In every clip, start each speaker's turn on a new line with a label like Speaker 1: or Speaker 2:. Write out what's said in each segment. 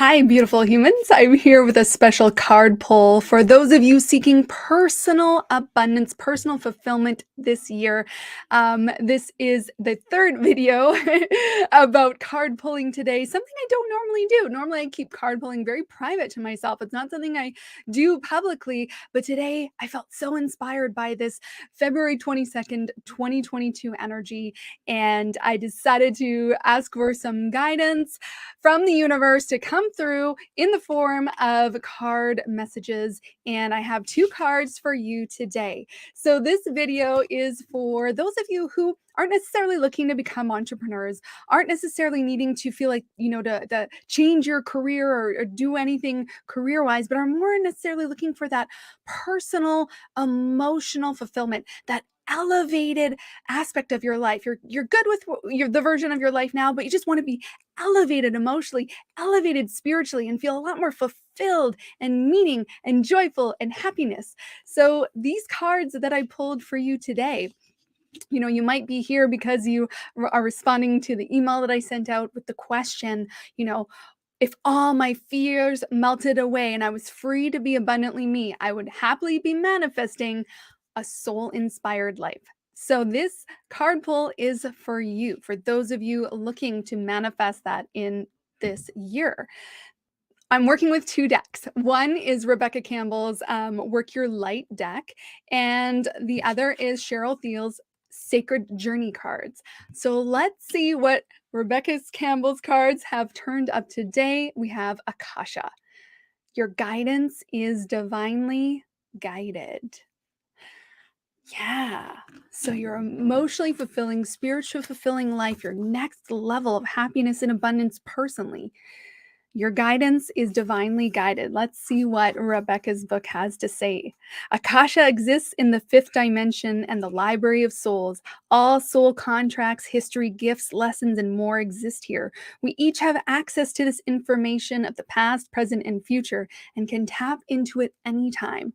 Speaker 1: Hi, beautiful humans. I'm here with a special card pull for those of you seeking personal abundance, personal fulfillment this year. This is the third video about card pulling today, something I don't normally do. Normally, I keep card pulling very private to myself. It's not something I do publicly, but today I felt so inspired by this February 22nd, 2022 energy, and I decided to ask for some guidance from the universe to come through in the form of card messages. And I have two cards for you today. So this video is for those of you who aren't necessarily looking to become entrepreneurs, aren't necessarily needing to feel like, to change your career or do anything career wise, but are more necessarily looking for that personal, emotional fulfillment, that elevated aspect of your life. You're good with the version of your life now, but you just want to be elevated emotionally, elevated spiritually, and feel a lot more fulfilled and meaning and joyful and happiness. So these cards that I pulled for you today, you might be here because you are responding to the email that I sent out with the question, if all my fears melted away and I was free to be abundantly me, I would happily be manifesting a soul inspired life. So, this card pull is for you, for those of you looking to manifest that in this year. I'm working with two decks. One is Rebecca Campbell's Work Your Light deck, and the other is Cheryl Thiel's Sacred Journey cards. So let's see what Campbell's cards have turned up today. We have Akasha. Your guidance is divinely guided. Yeah. So your emotionally fulfilling, spiritually fulfilling life, your next level of happiness and abundance personally. Your guidance is divinely guided. Let's see what Rebecca's book has to say. Akasha exists in the fifth dimension and the library of souls. All soul contracts, history, gifts, lessons, and more exist here. We each have access to this information of the past, present, and future and can tap into it anytime.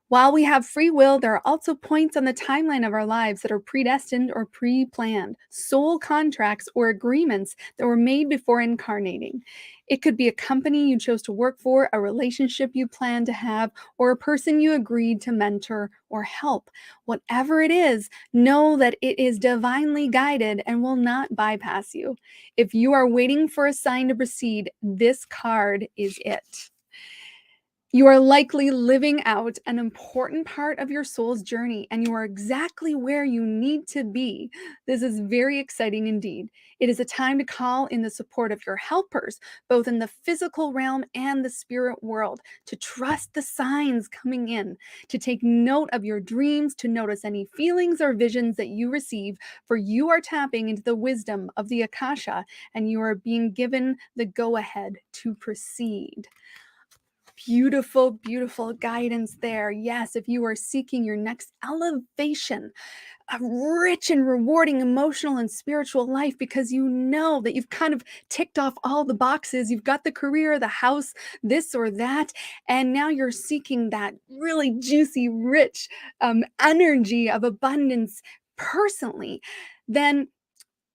Speaker 1: While we have free will, there are also points on the timeline of our lives that are predestined or pre planned, soul contracts or agreements that were made before incarnating. It could be a company you chose to work for, a relationship you plan to have, or a person you agreed to mentor or help. Whatever it is, know that it is divinely guided and will not bypass you. If you are waiting for a sign to proceed, this card is it. You are likely living out an important part of your soul's journey, and you are exactly where you need to be. This is very exciting indeed. It is a time to call in the support of your helpers, both in the physical realm and the spirit world, to trust the signs coming in, to take note of your dreams, to notice any feelings or visions that you receive, for you are tapping into the wisdom of the Akasha, and you are being given the go ahead to proceed. Beautiful, beautiful guidance there. Yes, if you are seeking your next elevation, a rich and rewarding emotional and spiritual life because you know that you've kind of ticked off all the boxes. You've got the career, the house, this or that, and now you're seeking that really juicy, rich energy of abundance personally. Then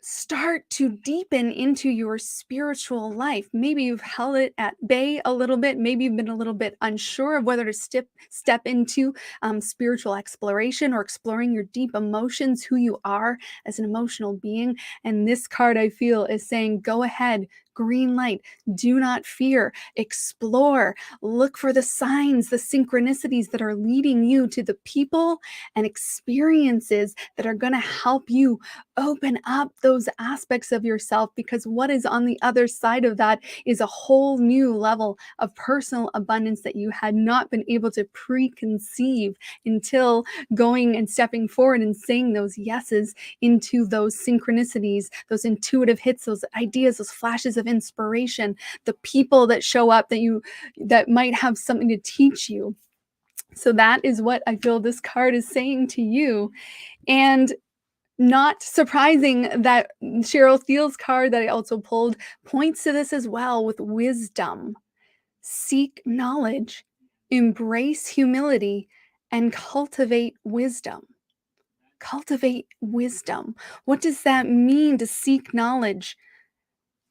Speaker 1: start to deepen into your spiritual life. Maybe you've held it at bay a little bit. Maybe you've been a little bit unsure of whether to step into spiritual exploration or exploring your deep emotions, who you are as an emotional being. And this card, I feel, is saying, go ahead, green light, do not fear, explore, look for the signs, the synchronicities that are leading you to the people and experiences that are going to help you open up those aspects of yourself, because what is on the other side of that is a whole new level of personal abundance that you had not been able to preconceive until going and stepping forward and saying those yeses into those synchronicities, those intuitive hits, those ideas, those flashes of inspiration, the people that show up that might have something to teach you. So that is what I feel this card is saying to you. And not surprising that Cheryl Thiel's card that I also pulled points to this as well, with wisdom. Seek knowledge, embrace humility, and cultivate wisdom. Cultivate wisdom. What does that mean to seek knowledge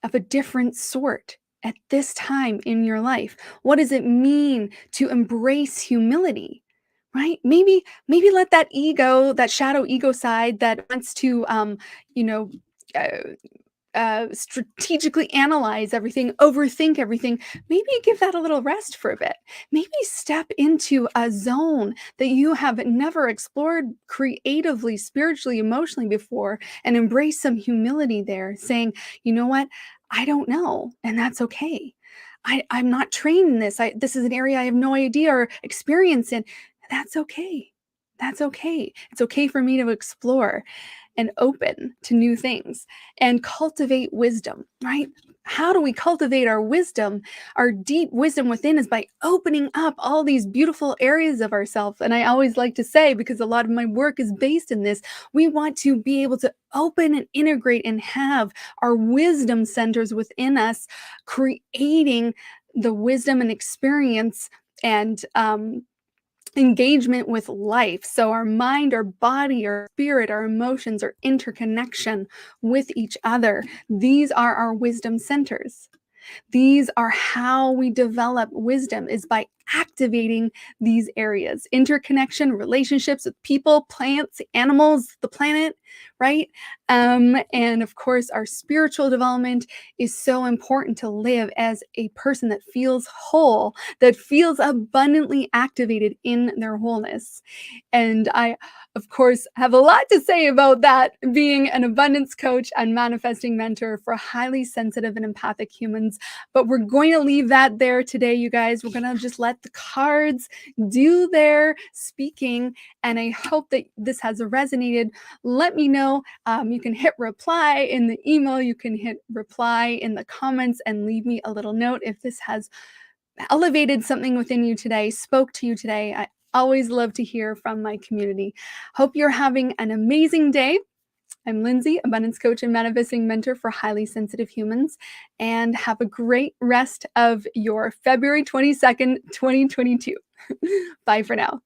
Speaker 1: of a different sort at this time in your life? What does it mean to embrace humility? Right? Maybe let that ego, that shadow ego side that wants to you know, uh, strategically analyze everything, overthink everything, maybe give that a little rest for a bit. Maybe step into a zone that you have never explored creatively, spiritually, emotionally before, and embrace some humility there, saying, you know what? I don't know, and that's okay. I'm not trained in this. This is an area I have no idea or experience in. That's okay. That's okay. It's okay for me to explore and open to new things and cultivate wisdom, right? How do we cultivate our wisdom? Our deep wisdom within is by opening up all these beautiful areas of ourselves. And I always like to say, because a lot of my work is based in this, we want to be able to open and integrate and have our wisdom centers within us, creating the wisdom and experience and engagement with life. So, our mind, our body, our spirit, our emotions, our interconnection with each other. These are our wisdom centers. These are how we develop wisdom, is by activating these areas: interconnection, relationships with people, plants, animals, the planet, right? And of course, our spiritual development is so important to live as a person that feels whole, that feels abundantly activated in their wholeness. And I, of course, have a lot to say about that, being an abundance coach and manifesting mentor for highly sensitive and empathic humans. But we're going to leave that there today, you guys. We're going to just let the cards do their speaking. And I hope that this has resonated. Let me know. You can hit reply in the email, you can hit reply in the comments, and leave me a little note if this has elevated something within you today, spoke to you today. I always love to hear from my community. Hope you're having an amazing day. I'm Lindsay, abundance coach and manifesting mentor for highly sensitive humans, and have a great rest of your February 22nd, 2022. Bye for now.